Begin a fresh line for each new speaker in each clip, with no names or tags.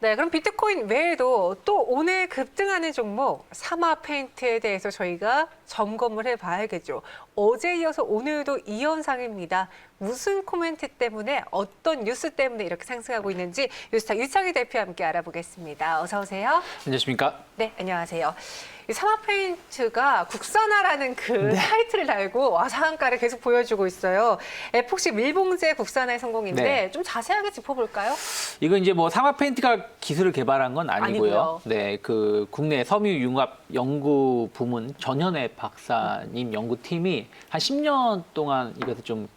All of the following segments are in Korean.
네, 그럼 비트코인 외에도 또 오늘 급등하는 종목 사마 페인트에 대해서 저희가 점검을 해봐야겠죠. 어제 이어서 오늘도 이 현상입니다. 무슨 코멘트 때문에 어떤 뉴스 때문에 이렇게 상승하고 있는지 뉴스타 유창희 대표와 함께 알아보겠습니다. 어서 오세요.
안녕하십니까?
네, 안녕하세요. 이 사마페인트가 국산화라는 그 타이틀을 달고 상한가를 계속 보여주고 있어요. 에폭시 밀봉제 국산화의 성공인데
네.
좀 자세하게 짚어볼까요?
이거 이제 뭐 사마 페인트가 기술을 개발한 건 아니고요. 네, 그 국내 섬유융합 연구 부문 전현애 박사님 연구팀이 한 10년 동안 이것을 좀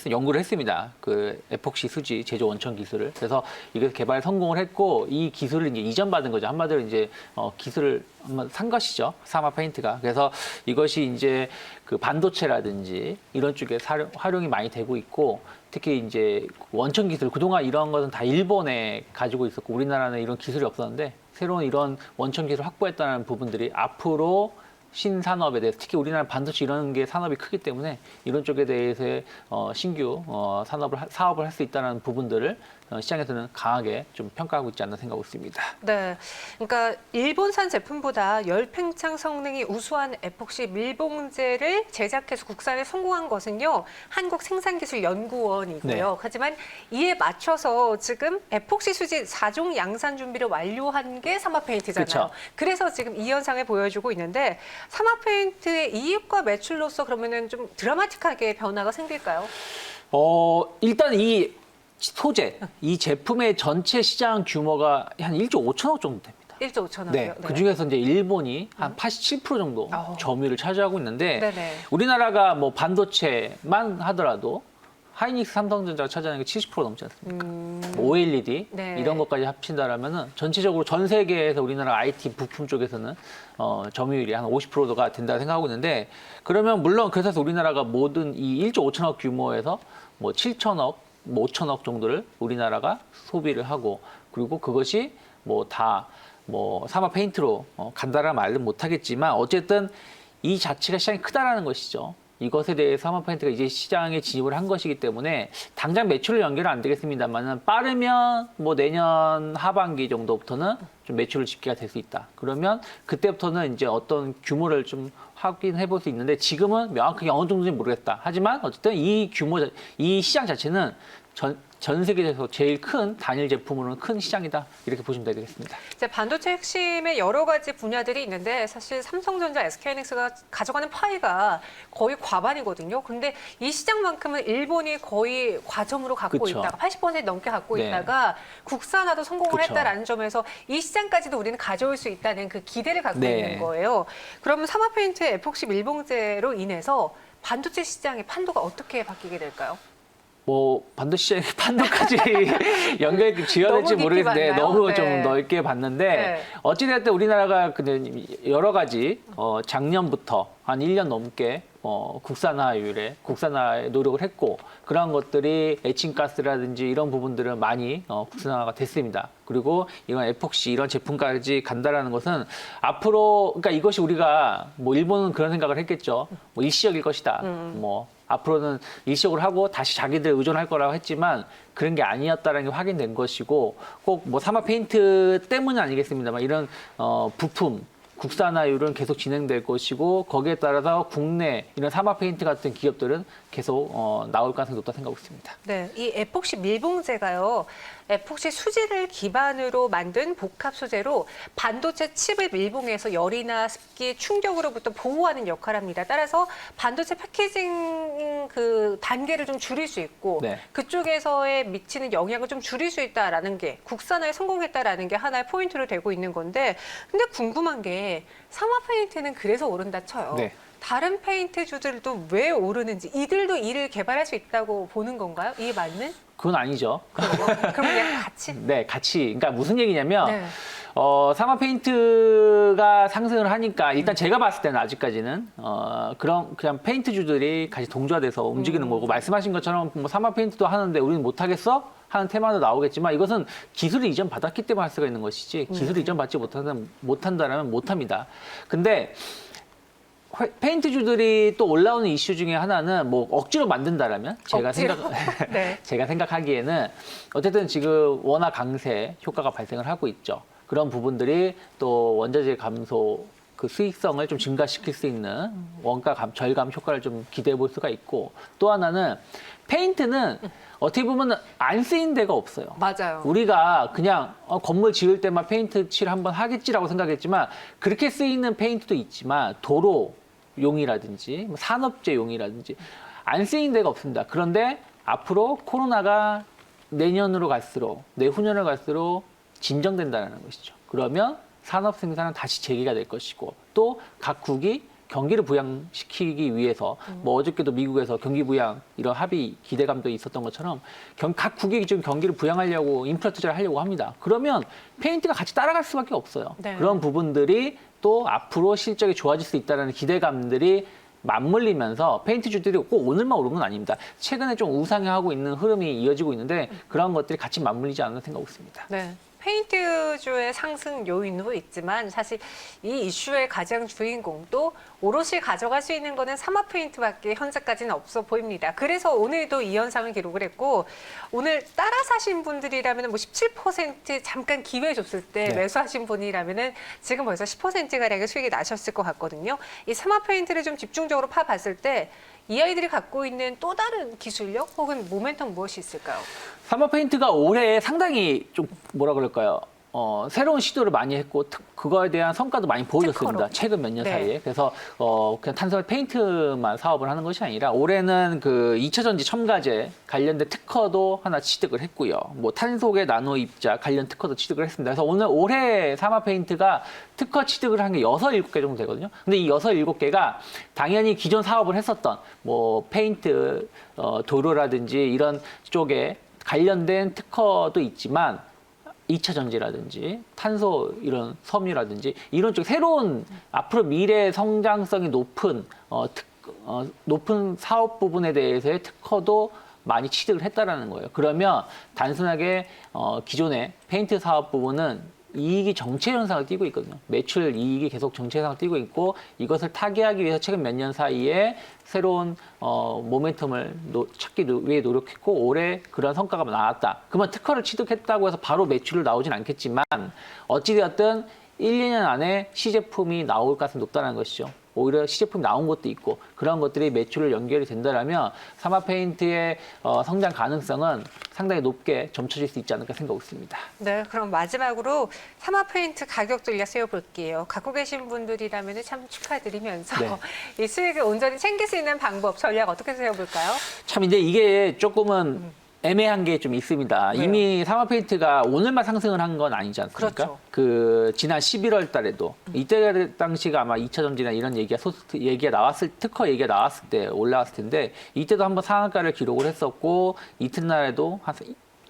연구를 했습니다. 그 에폭시 수지 제조 원천 기술을. 그래서 이것을 개발 성공을 했고 이 기술을 이제 이전받은 거죠. 한마디로 이제 기술을 한번 산 것이죠. 사마 페인트가. 그래서 이것이 이제 그 반도체라든지 이런 쪽에 활용이 많이 되고 있고 특히 이제 원천 기술 그동안 이런 것은 다 일본에 가지고 있었고 우리나라는 이런 기술이 없었는데 새로운 이런 원천 기술 확보했다는 부분들이 앞으로 신산업에 대해서 특히 우리나라 반도체 이런 게 산업이 크기 때문에 이런 쪽에 대해서 신규 사업을 할 수 있다는 부분들을 시장에서는 강하게 좀 평가하고 있지 않나 생각하고 있습니다.
네, 그러니까 일본산 제품보다 열팽창 성능이 우수한 에폭시 밀봉제를 제작해서 국산에 성공한 것은요 한국생산기술연구원이고요.
네.
하지만 이에 맞춰서 지금 에폭시 수지 4종 양산 준비를 완료한 게 사마페인트잖아요.
그쵸.
그래서 지금 이 현상을 보여주고 있는데 사마페인트의 이익과 매출로서 그러면은 좀 드라마틱하게 변화가 생길까요?
일단 이 소재, 이 제품의 전체 시장 규모가 한 1조 5천억 정도 됩니다.
1조 5천억이요.
네, 그 중에서 이제 일본이 한 87% 정도
어우.
점유율을 차지하고 있는데
네네.
우리나라가 뭐 반도체만 하더라도 하이닉스, 삼성전자가 차지하는 게 70% 넘지 않습니까? 뭐 OLED
네.
이런 것까지 합친다라면은 전체적으로 전 세계에서 우리나라 IT 부품 쪽에서는 점유율이 한 50%가 된다고 생각하고 있는데 그러면 물론 그래서 우리나라가 모든 이 1조 5천억 규모에서 뭐 7천억, 뭐 5천억 정도를 우리나라가 소비를 하고 그리고 그것이 뭐 다 뭐 사마 페인트로 간다라는 말은 못하겠지만 어쨌든 이 자체가 시장이 크다라는 것이죠. 이것에 대해서 사마 페인트가 이제 시장에 진입을 한 것이기 때문에 당장 매출을 연결은 안 되겠습니다만은 빠르면 뭐 내년 하반기 정도부터는 좀 매출을 집계가 될 수 있다. 그러면 그때부터는 이제 어떤 규모를 좀 확인해 볼 수 있는데 지금은 명확하게 어느 정도인지 모르겠다. 하지만 어쨌든 이 시장 자체는 전 세계에서 제일 큰 단일 제품으로는 큰 시장이다. 이렇게 보시면 되겠습니다.
이제 반도체 핵심의 여러 가지 분야들이 있는데 사실 삼성전자, SK하이닉스가 가져가는 파이가 거의 과반이거든요. 그런데 이 시장만큼은 일본이 거의 과점으로 갖고
그쵸.
있다가 80% 넘게 갖고
네.
있다가 국산화도 성공을
그쵸.
했다라는 점에서 이 시장까지도 우리는 가져올 수 있다는 그 기대를 갖고
네.
있는 거예요. 그러면 사마페인트의 에폭시 밀봉제로 인해서 반도체 시장의 판도가 어떻게 바뀌게 될까요?
뭐 반도체 판도까지 연결 지어야 될지
너무 깊이
모르겠는데
봤나요?
너무
네.
좀 넓게 봤는데
네.
어찌됐든 우리나라가 여러 가지 작년부터 한 1년 넘게 국산화에 노력을 했고 그러한 것들이 에칭가스라든지 이런 부분들은 많이 국산화가 됐습니다. 그리고 이런 에폭시 이런 제품까지 간다라는 것은 앞으로 그러니까 이것이 우리가 뭐 일본은 그런 생각을 했겠죠. 뭐 일시적일 것이다. 뭐 앞으로는 일시적으로 하고 다시 자기들 의존할 거라고 했지만 그런 게 아니었다는 게 확인된 것이고 꼭 뭐 사마 페인트 때문은 아니겠습니다만 이런 부품 국산화율은 계속 진행될 것이고 거기에 따라서 국내 이런 사마 페인트 같은 기업들은 계속 나올 가능성이 높다 생각하고 있습니다.
네, 이 에폭시 밀봉제가요. 에폭시 수지를 기반으로 만든 복합 소재로 반도체 칩을 밀봉해서 열이나 습기, 충격으로부터 보호하는 역할을 합니다. 따라서 반도체 패키징 그 단계를 좀 줄일 수 있고
네.
그쪽에서의 미치는 영향을 좀 줄일 수 있다라는 게 국산화에 성공했다라는 게 하나의 포인트로 되고 있는 건데 근데 궁금한 게 사마 페인트는 그래서 오른다 쳐요.
네.
다른 페인트주들도 왜 오르는지 이들도 이를 개발할 수 있다고 보는 건가요? 이게 맞는?
그건 아니죠.
그럼 그냥 같이?
네, 같이. 그러니까 무슨 얘기냐면
네.
사마 페인트가 상승을 하니까 일단 제가 봤을 때는 아직까지는 그냥 페인트주들이 같이 동조화돼서 움직이는 거고 말씀하신 것처럼 뭐 사마 페인트도 하는데 우리는 못 하겠어? 하는 테마도 나오겠지만 이것은 기술을 이전 받았기 때문에 할 수가 있는 것이지 기술을 이전 받지 못한다면 못합니다. 근데 페인트주들이 또 올라오는 이슈 중에 하나는 뭐 억지로 만든다라면
억지로? 네.
제가 생각하기에는 어쨌든 지금 워낙 강세 효과가 발생을 하고 있죠. 그런 부분들이 또 원자재 감소 그 수익성을 좀 증가시킬 수 있는 원가 절감 효과를 좀 기대해 볼 수가 있고, 또 하나는 페인트는 어떻게 보면 안 쓰인 데가 없어요.
맞아요.
우리가 그냥 건물 지을 때만 페인트 칠 한번 하겠지라고 생각했지만 그렇게 쓰이는 페인트도 있지만 도로용이라든지 뭐 산업재용이라든지 안 쓰인 데가 없습니다. 그런데 앞으로 코로나가 내년으로 갈수록 내후년으로 갈수록 진정된다는 것이죠. 그러면 산업 생산은 다시 재개가 될 것이고, 또 각국이 경기를 부양시키기 위해서 뭐 어저께도 미국에서 경기 부양 이런 합의 기대감도 있었던 것처럼 각 국이 지금 경기를 부양하려고 인프라 투자를 하려고 합니다. 그러면 페인트가 같이 따라갈 수밖에 없어요.
네.
그런 부분들이 또 앞으로 실적이 좋아질 수 있다는 기대감들이 맞물리면서 페인트주들이 꼭 오늘만 오른 건 아닙니다. 최근에 좀 우상향하고 있는 흐름이 이어지고 있는데 그런 것들이 같이 맞물리지 않는 생각이 있습니다.
네. 페인트주의 상승 요인도 있지만 사실 이 이슈의 가장 주인공도 오롯이 가져갈 수 있는 거는 사막 페인트밖에 현재까지는 없어 보입니다. 그래서 오늘도 이 현상을 기록을 했고, 오늘 따라 사신 분들이라면 뭐 17% 잠깐 기회 줬을 때
네.
매수하신 분이라면은 지금 벌써 10%가량의 수익이 나셨을 것 같거든요. 이 사막 페인트를 좀 집중적으로 파봤을 때 이 아이들이 갖고 있는 또 다른 기술력 혹은 모멘텀 무엇이 있을까요?
사막 페인트가 올해 상당히 좀 뭐라 그럴까요? 새로운 시도를 많이 했고 그거에 대한 성과도 많이 보여줬습니다.
특허로.
최근 몇 년
네.
사이에. 그래서 그냥 단순히 페인트만 사업을 하는 것이 아니라 올해는 그 2차 전지 첨가제 관련된 특허도 하나 취득을 했고요. 뭐 탄소계 나노 입자 관련 특허도 취득을 했습니다. 그래서 올해 사막 페인트가 특허 취득을 한 게 6, 7개 정도 되거든요. 근데 이 6, 7개가 당연히 기존 사업을 했었던 뭐 페인트, 도로라든지 이런 쪽에 관련된 특허도 있지만 2차 전지라든지 탄소 이런 섬유라든지 이런 쪽 새로운 앞으로 미래 성장성이 높은 높은 사업 부분에 대해서의 특허도 많이 취득을 했다라는 거예요. 그러면 단순하게 기존의 페인트 사업 부분은 이익이 정체 현상을 띠고 있거든요. 매출 이익이 계속 정체 현상을 띠고 있고, 이것을 타개하기 위해서 최근 몇 년 사이에 새로운 모멘텀을 찾기 위해 노력했고 올해 그런 성과가 나왔다. 그러면 특허를 취득했다고 해서 바로 매출을 나오진 않겠지만 어찌되었든 1, 2년 안에 시제품이 나올 가능성이 높다는 것이죠. 오히려 시제품이 나온 것도 있고 그런 것들이 매출을 연결이 된다면 사막 페인트의 성장 가능성은 상당히 높게 점쳐질 수 있지 않을까 생각하고 있습니다.
네, 그럼 마지막으로 사막 페인트 가격 전략 세워볼게요. 갖고 계신 분들이라면 참 축하드리면서
네.
이 수익을 온전히 챙길 수 있는 방법, 전략 어떻게 세워볼까요?
참 이제 이게 조금은 애매한 게 좀 있습니다.
왜요?
이미 사막 페인트가 오늘만 상승을 한 건 아니지 않습니까?
그렇죠.
그 지난 11월 달에도 이때 당시가 아마 2차 전지나 이런 얘기가 나왔을 특허 얘기가 나왔을 때 올라왔을 텐데 이때도 한번 상한가를 기록을 했었고 이튿날에도 한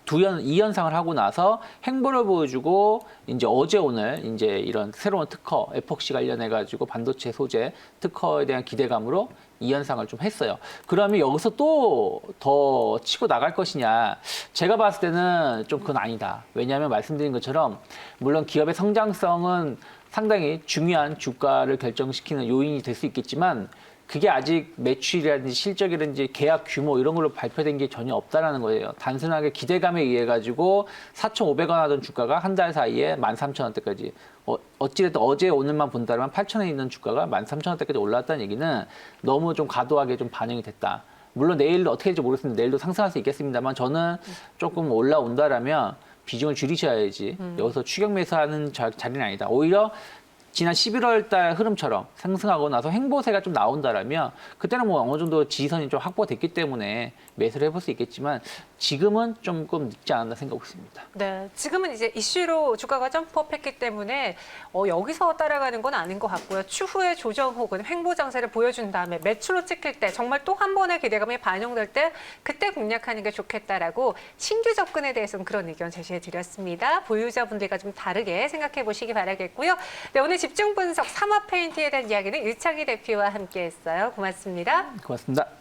2연상을 하고 나서 행보를 보여주고 이제 어제 오늘 이제 이런 새로운 특허 에폭시 관련해 가지고 반도체 소재 특허에 대한 기대감으로 2연상을 좀 했어요. 그러면 여기서 또 더 치고 나갈 것이냐? 제가 봤을 때는 좀 그건 아니다. 왜냐하면 말씀드린 것처럼 물론 기업의 성장성은 상당히 중요한 주가를 결정시키는 요인이 될 수 있겠지만 그게 아직 매출이라든지 실적이라든지 계약 규모 이런 걸로 발표된 게 전혀 없다라는 거예요. 단순하게 기대감에 의해 가지고 4,500원 하던 주가가 한 달 사이에 13,000원대까지 어찌됐든 어제 오늘만 본다면 8,000원에 있는 주가가 13,000원대까지 올라왔다는 얘기는 너무 좀 과도하게 좀 반영이 됐다. 물론 내일도 어떻게 될지 모르겠습니다. 내일도 상승할 수 있겠습니다만 저는 조금 올라온다라면 비중을 줄이셔야지 여기서 추격 매수하는 자리는 아니다. 오히려 지난 11월 달 흐름처럼 상승하고 나서 횡보세가 좀 나온다라면 그때는 뭐 어느 정도 지지선이 좀 확보됐기 때문에 매수를 해볼 수 있겠지만 지금은 조금 늦지 않았나 생각하고 있습니다.
네, 지금은 이제 이슈로 주가가 점프업했기 때문에 여기서 따라가는 건 아닌 것 같고요. 추후에 조정 혹은 횡보 장세를 보여준 다음에 매출로 찍힐 때 정말 또 한 번의 기대감이 반영될 때 그때 공략하는 게 좋겠다라고 신규 접근에 대해서는 그런 의견 제시해 드렸습니다. 보유자분들과 좀 다르게 생각해 보시기 바라겠고요. 네, 오늘 집중 분석 사막 페인트에 대한 이야기는 일창희 대표와 함께했어요. 고맙습니다.
고맙습니다.